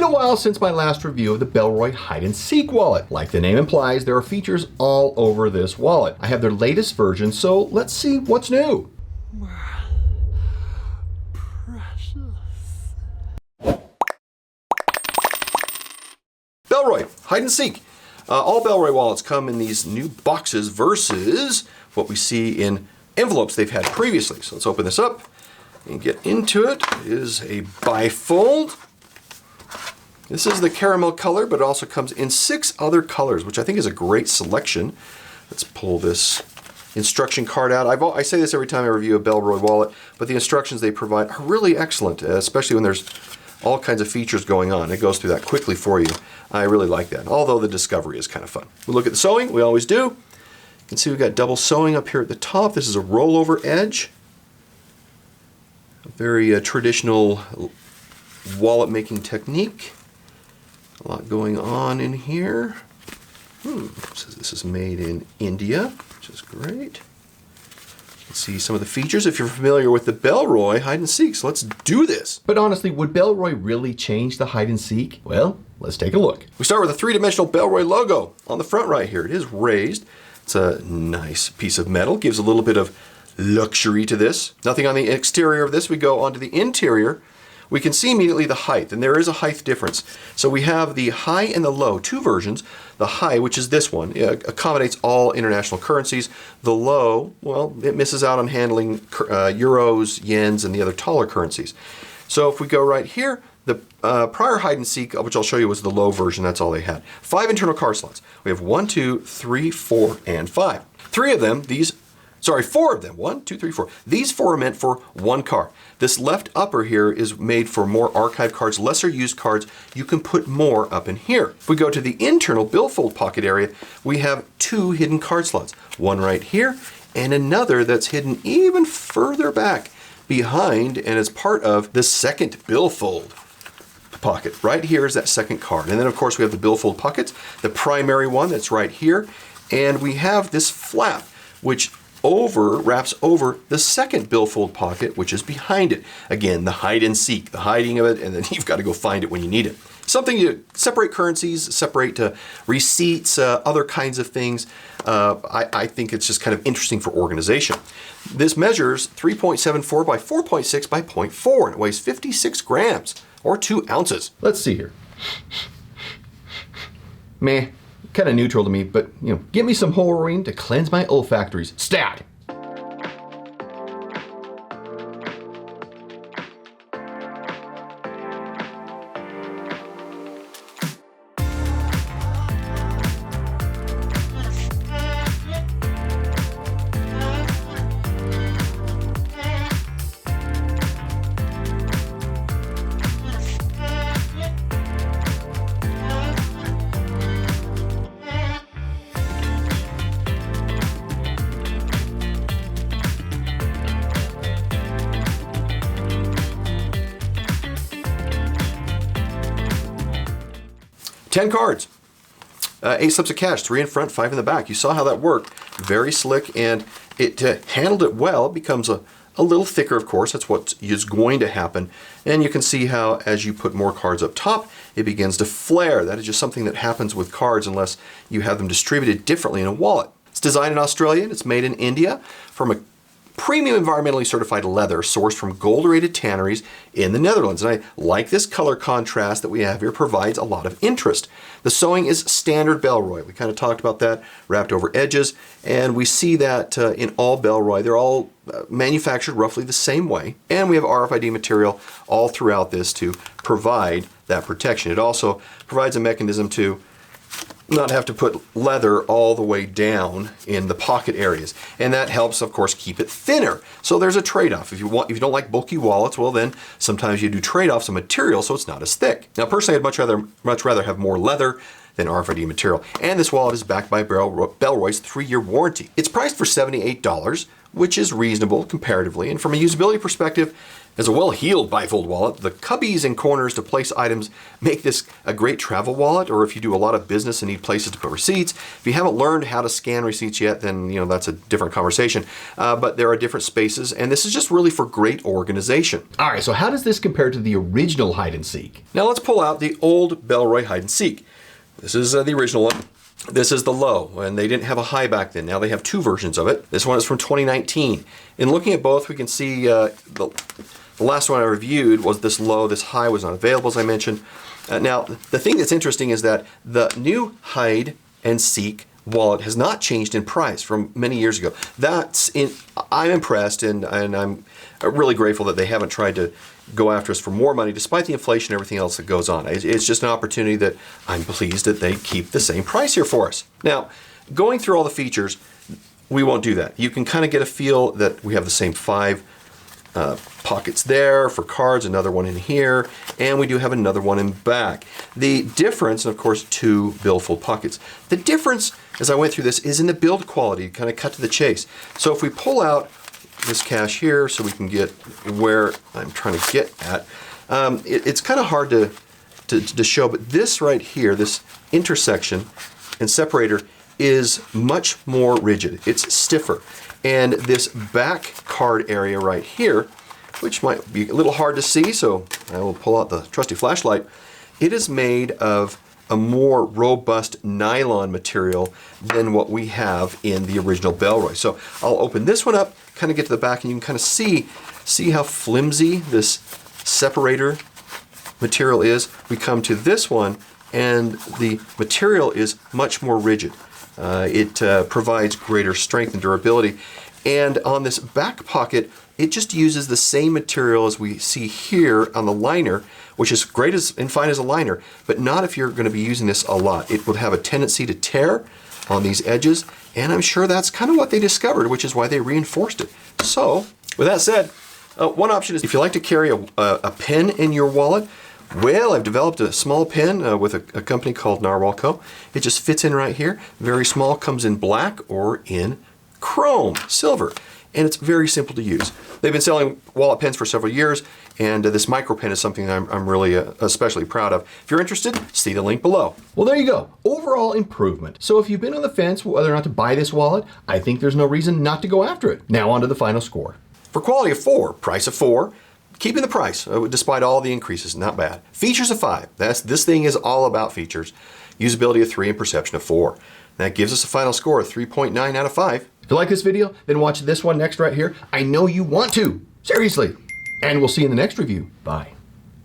been a while since my last review of the Bellroy Hide and Seek wallet. Like the name implies, there are features all over this wallet. I have their latest version, so let's see what's new. Bellroy Hide and Seek. All Bellroy wallets come in these new boxes versus what we see in envelopes they've had previously. So let's open this up and get into it. It is a bifold. This is the caramel color, but it also comes in 6 other colors, which I think is a great selection. Let's pull this instruction card out. I say this every time I review a Bellroy wallet, but the instructions they provide are really excellent, especially when there's all kinds of features going on. It goes through that quickly for you. I really like that, although the discovery is kind of fun. We look at the sewing, we always do. You can see we've got double sewing up here at the top. This is a rollover edge. A very traditional wallet making technique. A lot going on in here. Says this is made in India, which is great. You can see some of the features if you're familiar with the Bellroy Hide and Seek. So let's do this. But honestly, would Bellroy really change the hide and seek? Well, let's take a look. We start with a 3-dimensional Bellroy logo on the front right here. It is raised. It's a nice piece of metal. Gives a little bit of luxury to this. Nothing on the exterior of this. We go onto the interior. We can see immediately the height, and there is a height difference. So we have the high and the low, 2 versions. The high, which is this one, accommodates all international currencies. The low, well, it misses out on handling euros, yens, and the other taller currencies. So if we go right here, the prior hide and seek, which I'll show you, was the low version. That's all they had. 5 internal card slots. We have 1, 2, 3, 4, and 5. 3 of them, 4 of them. 1, 2, 3, 4. These 4 are meant for 1 card. This left upper here is made for more archive cards, lesser used cards. You can put more up in here. If we go to the internal billfold pocket area, we have 2 hidden card slots. One right here and another that's hidden even further back behind and is part of the second billfold pocket. Right here is that second card. And then of course we have the billfold pockets, the primary one that's right here. And we have this flap, which wraps over the second billfold pocket, which is behind it. Again, the hide and seek, the hiding of it, and then you've got to go find it when you need it. Something to separate currencies, separate receipts, other kinds of things. I think it's just kind of interesting for organization. This measures 3.74 by 4.6 by 0.4, and it weighs 56 grams, or 2 ounces. Let's see here. Meh. Kind of neutral to me, but give me some Horrorine to cleanse my olfactories. Stat! Ten cards, 8 slips of cash, 3 in front, 5 in the back. You saw how that worked. Very slick, and it handled it well. It becomes a little thicker, of course. That's what is going to happen. And you can see how as you put more cards up top, it begins to flare. That is just something that happens with cards unless you have them distributed differently in a wallet. It's designed in Australia, and it's made in India from a premium environmentally certified leather sourced from gold-rated tanneries in the Netherlands. And I like this color contrast that we have here. Provides a lot of interest. The sewing is standard Bellroy. We kind of talked about that, wrapped over edges, and we see that in all Bellroy. They're all manufactured roughly the same way, and we have RFID material all throughout this to provide that protection. It also provides a mechanism to not have to put leather all the way down in the pocket areas. And that helps, of course, keep it thinner. So there's a trade-off. If you don't like bulky wallets, well then sometimes you do trade-offs of material so it's not as thick. Now personally, I'd much rather have more leather than RFID material. And this wallet is backed by Bellroy's 3-year warranty. It's priced for $78, which is reasonable comparatively. And from a usability perspective, As a well-heeled bifold wallet, the cubbies and corners to place items make this a great travel wallet, or if you do a lot of business and need places to put receipts. If you haven't learned how to scan receipts yet, then that's a different conversation. But there are different spaces, and this is just really for great organization. All right, so how does this compare to the original hide and seek? Now let's pull out the old Bellroy Hide and Seek. This is the original one. This is the low, and they didn't have a high back then. Now they have two versions of it. This one is from 2019. In looking at both, we can see the last one I reviewed was this low. This high was not available, as I mentioned. Now, the thing that's interesting is that the new Hide and Seek wallet has not changed in price from many years ago. I'm impressed, and I'm really grateful that they haven't tried to go after us for more money, despite the inflation and everything else that goes on. It's just an opportunity that I'm pleased that they keep the same price here for us. Now, going through all the features, we won't do that. You can kind of get a feel that we have the same 5 pockets there for cards, another one in here, and we do have another one in back. The difference, and of course, 2 billfold pockets. The difference, as I went through this, is in the build quality, kind of cut to the chase. So if we pull out this cache here so we can get where I'm trying to get at, it's kind of hard to show, but this right here, this intersection and separator is much more rigid. It's stiffer. And this back card area right here, which might be a little hard to see, so I will pull out the trusty flashlight. It is made of a more robust nylon material than what we have in the original Bellroy. So I'll open this one up, kind of get to the back, and you can kind of see how flimsy this separator material is. We come to this one, and the material is much more rigid. It provides greater strength and durability. And on this back pocket, it just uses the same material as we see here on the liner, which is great and fine as a liner, but not if you're going to be using this a lot. It would have a tendency to tear on these edges, and I'm sure that's kind of what they discovered, which is why they reinforced it. So, with that said, one option is if you like to carry a pen in your wallet, well, I've developed a small pen with a company called Narwhal Co. It just fits in right here. Very small, comes in black or in chrome, silver, and it's very simple to use. They've been selling wallet pens for several years, and this micro pen is something I'm really especially proud of. If you're interested, see the link below. Well, there you go. Overall improvement. So if you've been on the fence whether or not to buy this wallet, I think there's no reason not to go after it. Now on to the final score. For quality of 4, price of 4, keeping the price, despite all the increases, not bad. Features of 5, this thing is all about features. Usability of 3 and perception of 4. That gives us a final score of 3.9 out of 5. If you like this video, then watch this one next right here. I know you want to. Seriously. And we'll see you in the next review. Bye.